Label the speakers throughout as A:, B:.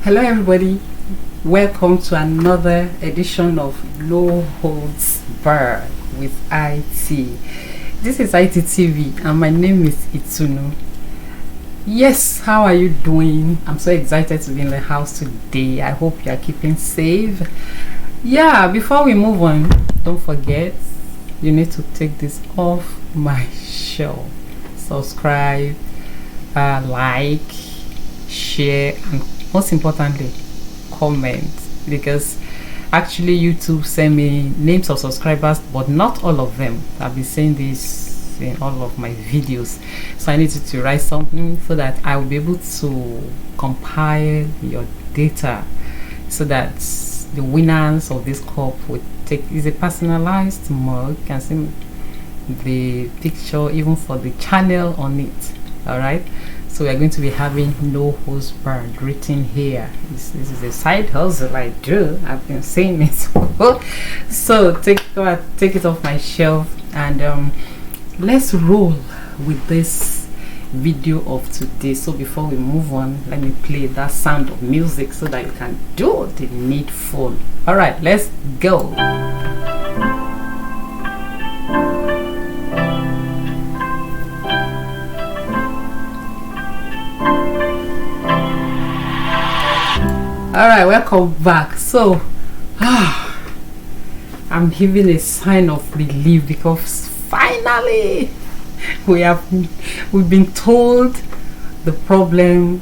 A: Hello everybody, welcome to another edition of No Holds Barred with IT. This is IT TV and my name is Itunu. Yes, how are you doing? I'm so excited to be in the house today. I hope you are keeping safe. Yeah, before we move on, don't forget you need to take this off my show. Subscribe, like, share, and most importantly, comment, because actually YouTube send me names of subscribers, but not all of them. I've been saying this in all of my videos, so I needed to write something so that I will be able to compile your data so that the winners of this cup would take is a personalized mug. You can see the picture even for the channel on it. All right, so we are going to be having No Holds Barred written here. This is a side hustle I do. I've been saying it. So take it off my shelf and let's roll with this video of today. So before we move on, let me play that sound of music so that you can do the needful. All right, let's go. All right, welcome back. So I'm giving a sign of relief because finally we've been told the problem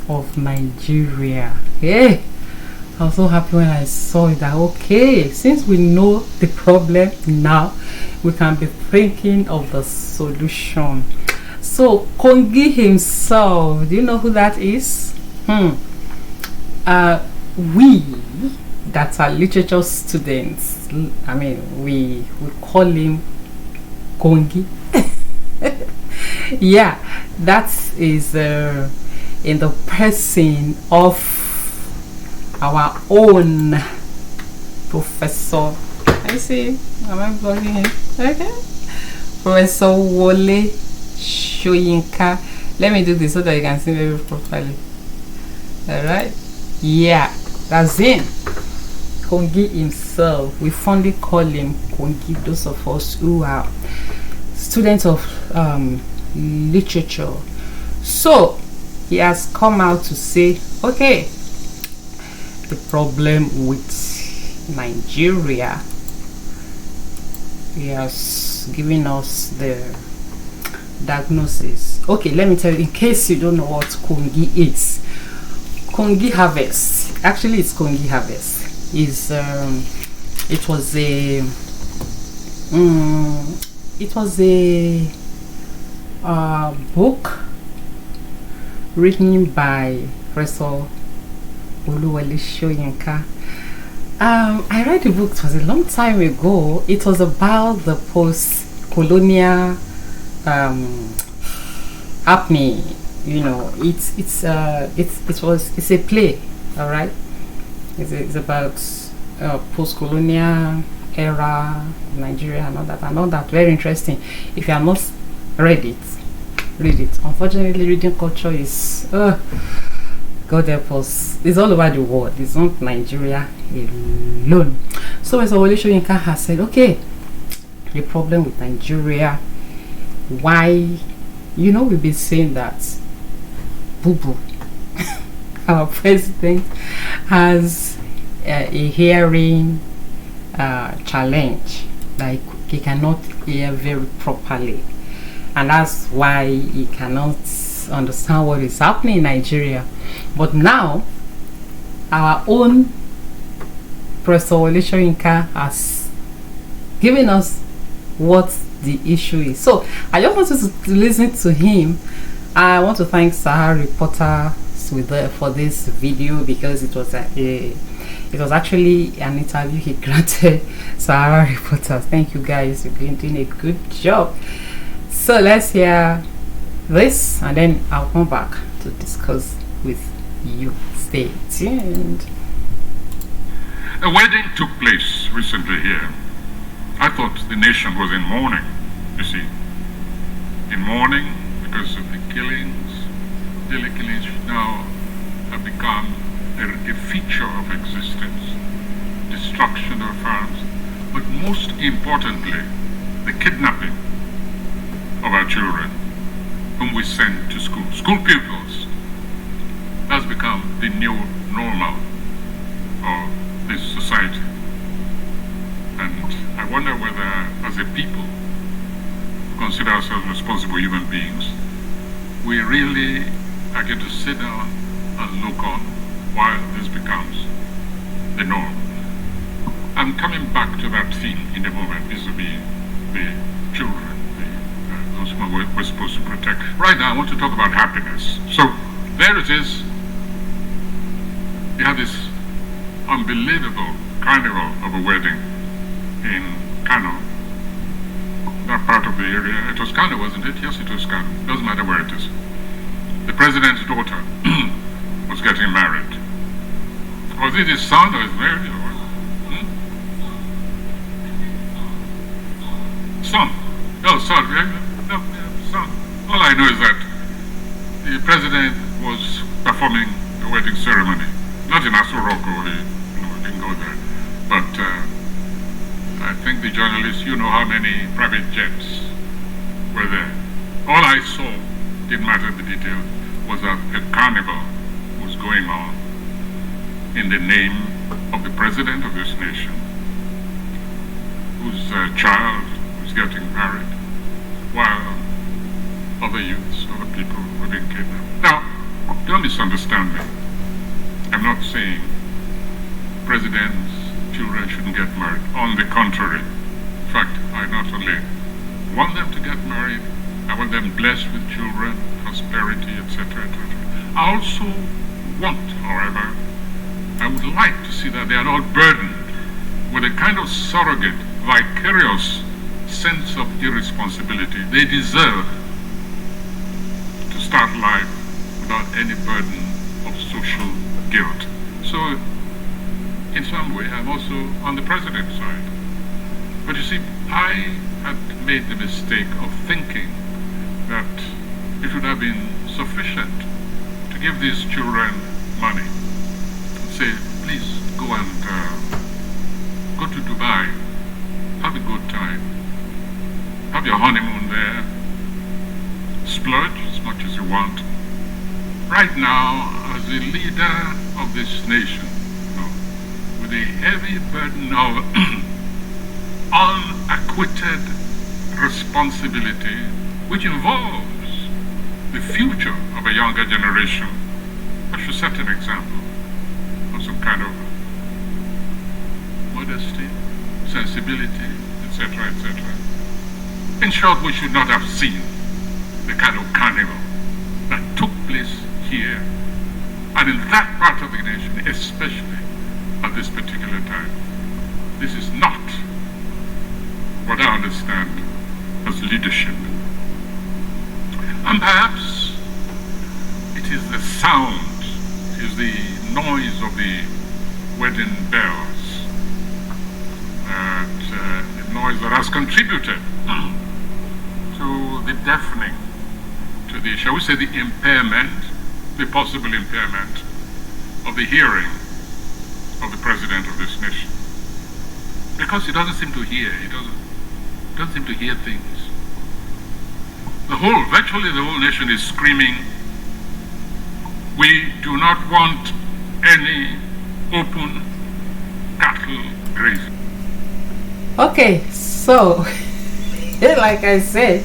A: of Nigeria. Hey, I was so happy when I saw it that okay, since we know the problem now, we can be thinking of the solution. So Kongi himself, do you know who that is? We that are literature students, I mean, we call him Kongi. Yeah, that is in the person of our own Professor. I see, am I vlogging him? Okay, Professor Wole Soyinka. Let me do this so that you can see very properly. All right. Yeah, that's him. Kongi himself. We fondly call him Kongi, those of us who are students of literature. So he has come out to say, okay, the problem with Nigeria, he has given us the diagnosis. Okay, let me tell you, in case you don't know what Kongi is. Kongi harvest, actually it's Kongi harvest, is it was a book written by Professor Wolesoyinka. I read the book, it was a long time ago. It was about the post-colonial happening. You know, it's a play. All right, it's about post-colonial era Nigeria and all that. Very interesting. If you have not read it, read it. Unfortunately, reading culture is God help us, it's all over the world. It's not Nigeria alone. So as Wole Soyinka has said, okay, the problem with Nigeria, why, you know, we've been saying that Boo our president has a hearing challenge, like he cannot hear very properly, and that's why he cannot understand what is happening in Nigeria. But now our own Professor Wole Soyinka has given us what the issue is. So I just wanted to listen to him. I want to thank Sahara Reporters for this video, because it was actually an interview he granted Sahara Reporters. Thank you guys, you've been doing a good job. So let's hear this and then I'll come back to discuss with you. Stay tuned.
B: A wedding took place recently here. I thought the nation was in mourning, you see. In mourning because of the killings. Daily killings now have become a feature of existence, destruction of farms, but most importantly, the kidnapping of our children whom we send to school. School pupils. That's become the new normal of this society. And I wonder whether, as a people who consider ourselves responsible human beings, we really are going to sit down and look on while this becomes the norm. I'm coming back to that theme in a moment, vis-a-vis the children, those whom we're supposed to protect. Right now, I want to talk about happiness. So, there it is. You have this unbelievable carnival of a wedding in Kano, that part of the area. It was Kano, wasn't it? Yes, it was Kano. Doesn't matter where it is. The president's daughter was getting married. Was it his son or his married? Son. No, son. No, son. All I know is that the president was performing a wedding ceremony. Not in Aso Rock, he didn't go there. But I think the journalists, you know how many private jets were there. All I saw, didn't matter the details, was that a carnival was going on in the name of the president of this nation, whose child was getting married, while other youths, other people were being kidnapped. Now, don't misunderstand me. I'm not saying presidents' children shouldn't get married. On the contrary. In fact, I not only want them to get married, I want them blessed with children, prosperity, etc., etc. I also want, however, I would like to see that they are not burdened with a kind of surrogate, vicarious sense of irresponsibility. They deserve to start life without any burden of social guilt. So, in some way, I'm also on the president's side. But you see, I had made the mistake of thinking that it would have been sufficient to give these children money and say, please go and go to Dubai, have a good time, have your honeymoon there, splurge as much as you want. Right now, as a leader of this nation, with a heavy burden of unacquitted responsibility, which involves the future of a younger generation, I should set an example of some kind of modesty, sensibility, etc., etc. In short, we should not have seen the kind of carnival that took place here and in that part of the nation, especially at this particular time. This is not what I understand as leadership. And perhaps it is the sound, it is the noise of the wedding bells, the noise that has contributed to the deafening, to the, shall we say, the impairment, the possible impairment of the hearing of the president of this nation. Because he doesn't seem to hear, he doesn't seem to hear things. Virtually the whole nation is screaming, we do not want any open cattle grazing.
A: Okay, so, like I said,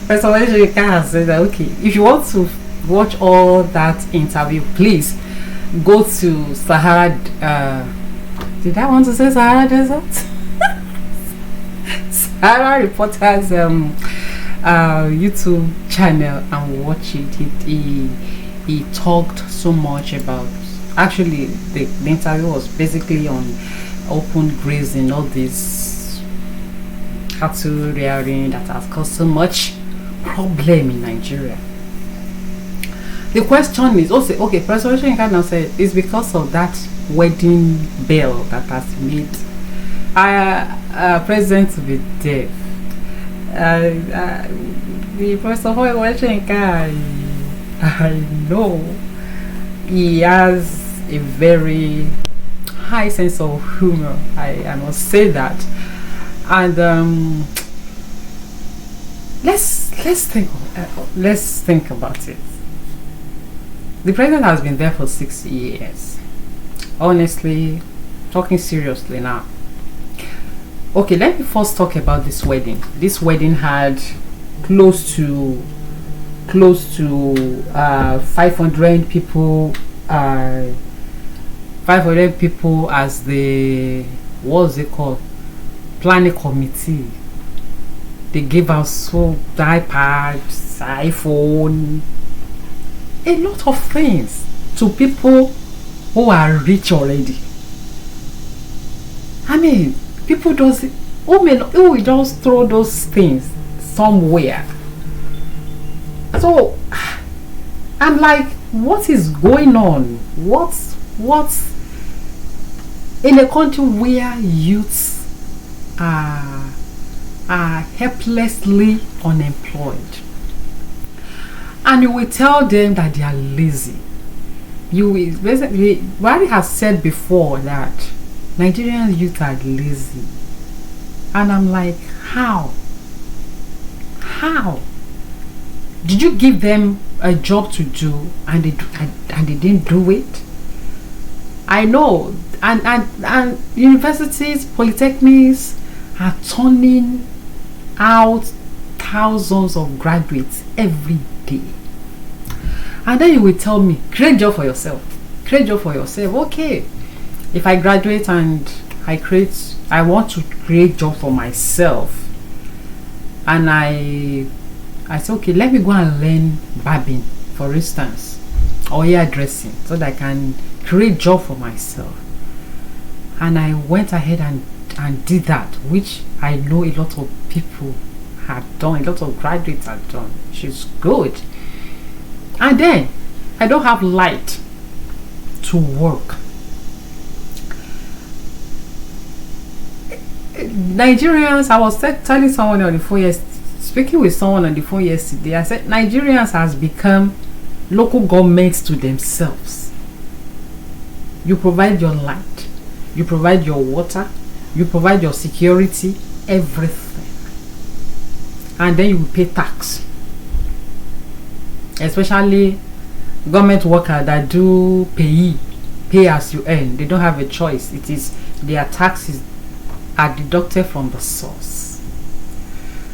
A: President Soyinka has said that, okay, if you want to watch all that interview, please go to Sahara, did I want to say Sahara Desert? Sahara Reporters YouTube channel and watch it. He talked so much about, actually the interview was basically on open grazing, all this cattle rearing that has caused so much problem in Nigeria. The question is also, okay, President Soyinka now said it's because of that wedding bell that has made president to be deaf. The Professor Soyinka, I know he has a very high sense of humor. I must say that. And let's think about it. The president has been there for 6 years. Honestly, talking seriously now. Okay, let me first talk about this wedding. This wedding had close to 500 people. 500 people as the, what's it called, planning committee. They gave us so iPads, iPhone, a lot of things to people who are rich already. I mean, people who will just throw those things somewhere. So I'm like, what is going on? What's in a country where youths are helplessly unemployed, and you will tell them that they are lazy? You will basically, Buhari has said before that Nigerian youth are lazy, and I'm like, how did you give them a job to do and they didn't do it? I know, and universities, polytechnics are turning out thousands of graduates every day, and then you will tell me, create job for yourself. Okay, if I graduate and I want to create job for myself, and I say, okay, let me go and learn barbing, for instance, or hairdressing, so that I can create job for myself. And I went ahead and did that, which I know a lot of people have done, a lot of graduates have done, which is good. And then I don't have light to work. Nigerians, I was telling someone on the phone speaking with someone on the phone yesterday, I said Nigerians has become local governments to themselves. You provide your light, you provide your water, you provide your security, everything, and then you will pay tax. Especially government workers that do pay as you earn. They don't have a choice. It is their taxes are deducted from the source.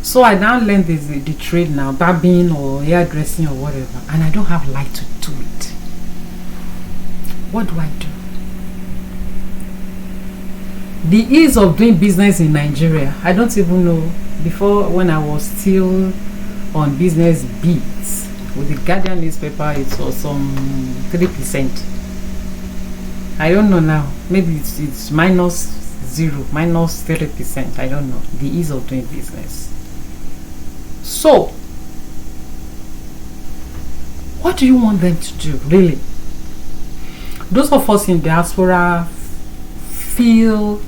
A: So I now learn the trade now, barbing or hairdressing or whatever, and I don't have light to do it. What do I do? The ease of doing business in Nigeria, I don't even know. Before, when I was still on business beats with the Guardian newspaper, it was some 3%. I don't know now. Maybe it's minus 3%. I don't know. The ease of doing business. So, what do you want them to do, really? Those of us in diaspora feel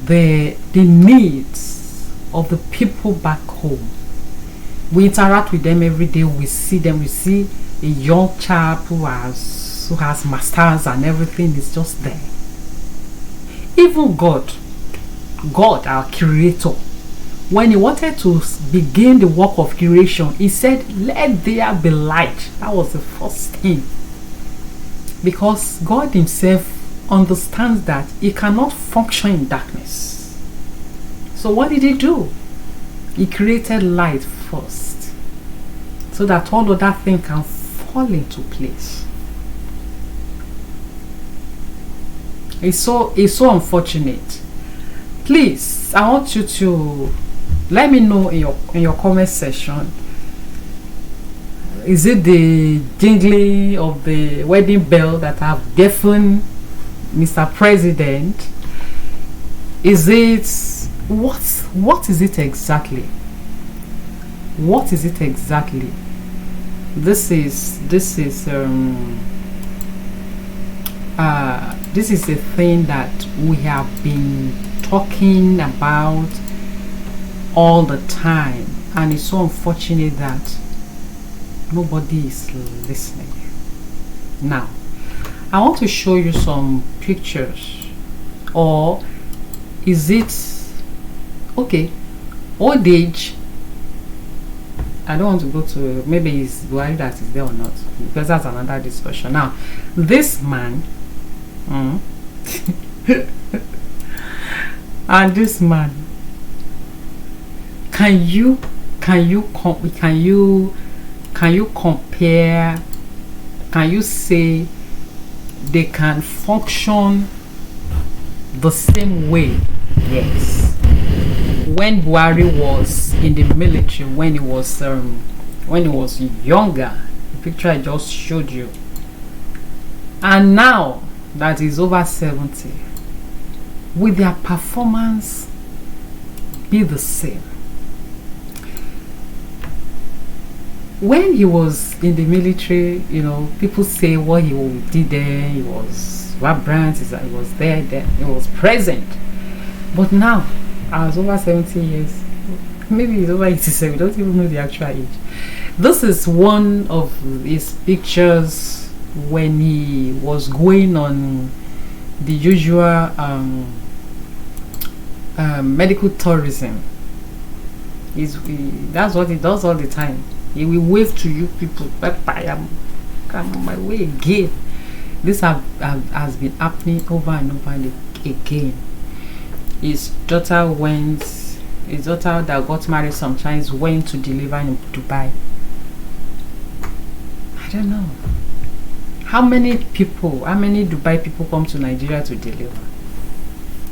A: the needs of the people back home. We interact with them every day. We see them. We see a young chap who has masters and everything is just there. Even God, our creator, when he wanted to begin the work of creation, he said, let there be light. That was the first thing. Because God himself understands that he cannot function in darkness. So what did he do? He created light first, so that all of that thing can fall into place. It's so unfortunate. Please, I want you to let me know in your comment section. Is it the jingling of the wedding bell that have deafened Mr. President? Is it what is it exactly? What is it exactly? This is a thing that we have been talking about all the time, and it's so unfortunate that nobody is listening. Now, I want to show you some pictures. Or is it okay? Old age. I don't want to go to, maybe it's Buhari that is there or not, because that's another discussion. Now, this man, and this man, can you compare? Can you say they can function the same way? Yes. When Buhari was in the military, when he was younger, the picture I just showed you, and now that he's over 70, will their performance be the same? When he was in the military, people say what he did there, he was vibrant, he was there, he was present. But now, I was over 70 years, maybe he's over 87, we don't even know the actual age. This is one of his pictures when he was going on the usual medical tourism. That's what he does all the time. He will wave to you people, I'm on my way again. This has been happening over and over and again. His daughter that got married sometimes went to deliver in Dubai. I don't know. How many Dubai people come to Nigeria to deliver?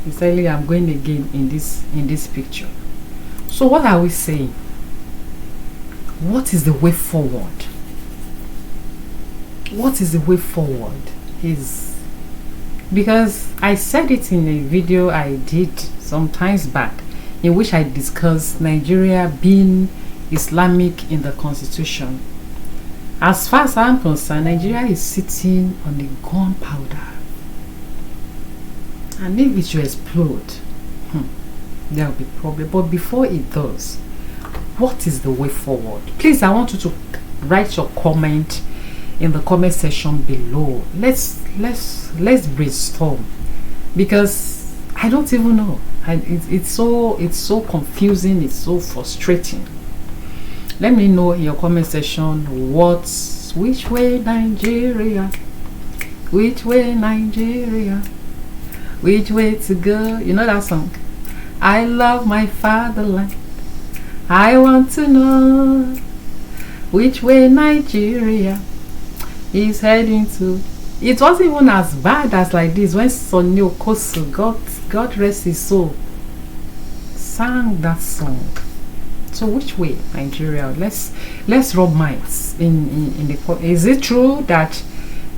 A: He's telling I'm going again in this picture. So what are we saying? What is the way forward? What is the way forward? Because I said it in a video I did some times back, in which I discussed Nigeria being Islamic in the constitution. As far as I'm concerned, Nigeria is sitting on the gunpowder, and if it should explode, there will be problem. But before it does, what is the way forward? Please, I want you to write your comment in the comment section below. Let's brainstorm, because I don't even know. It's so confusing. It's so frustrating. Let me know in your comment section which way Nigeria, which way Nigeria, which way to go. You know that song? I love my fatherland. I want to know which way Nigeria is heading to. It wasn't even as bad as like this when Sonny Okosu, God rest his soul, sang that song. So which way Nigeria? Let's rub minds in the. Is it true that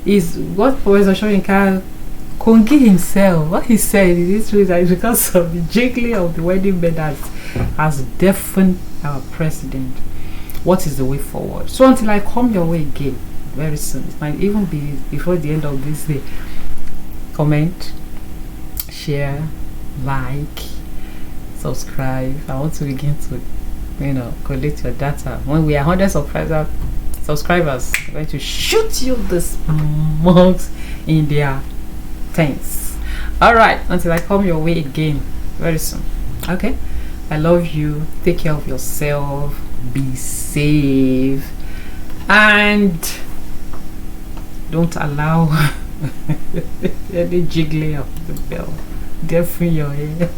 A: is what Professor Soyinka Kongi himself, what he said, is it true that it's because of the jiggling of the wedding bed that has deafened our president? What is the way forward? So until I come your way again very soon, it might even be before the end of this day, comment, share, like, subscribe. I want to begin to collect your data. When we are 100 subscribers, I'm going to shoot you this mugs in their thanks. Alright, until I come your way again very soon. Okay, I love you. Take care of yourself. Be safe, and don't allow any jiggling of the bell deafen your ear.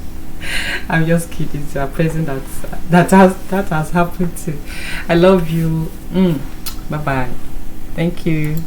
A: I'm just kidding. It's a present that has happened to. I love you. Bye bye. Thank you.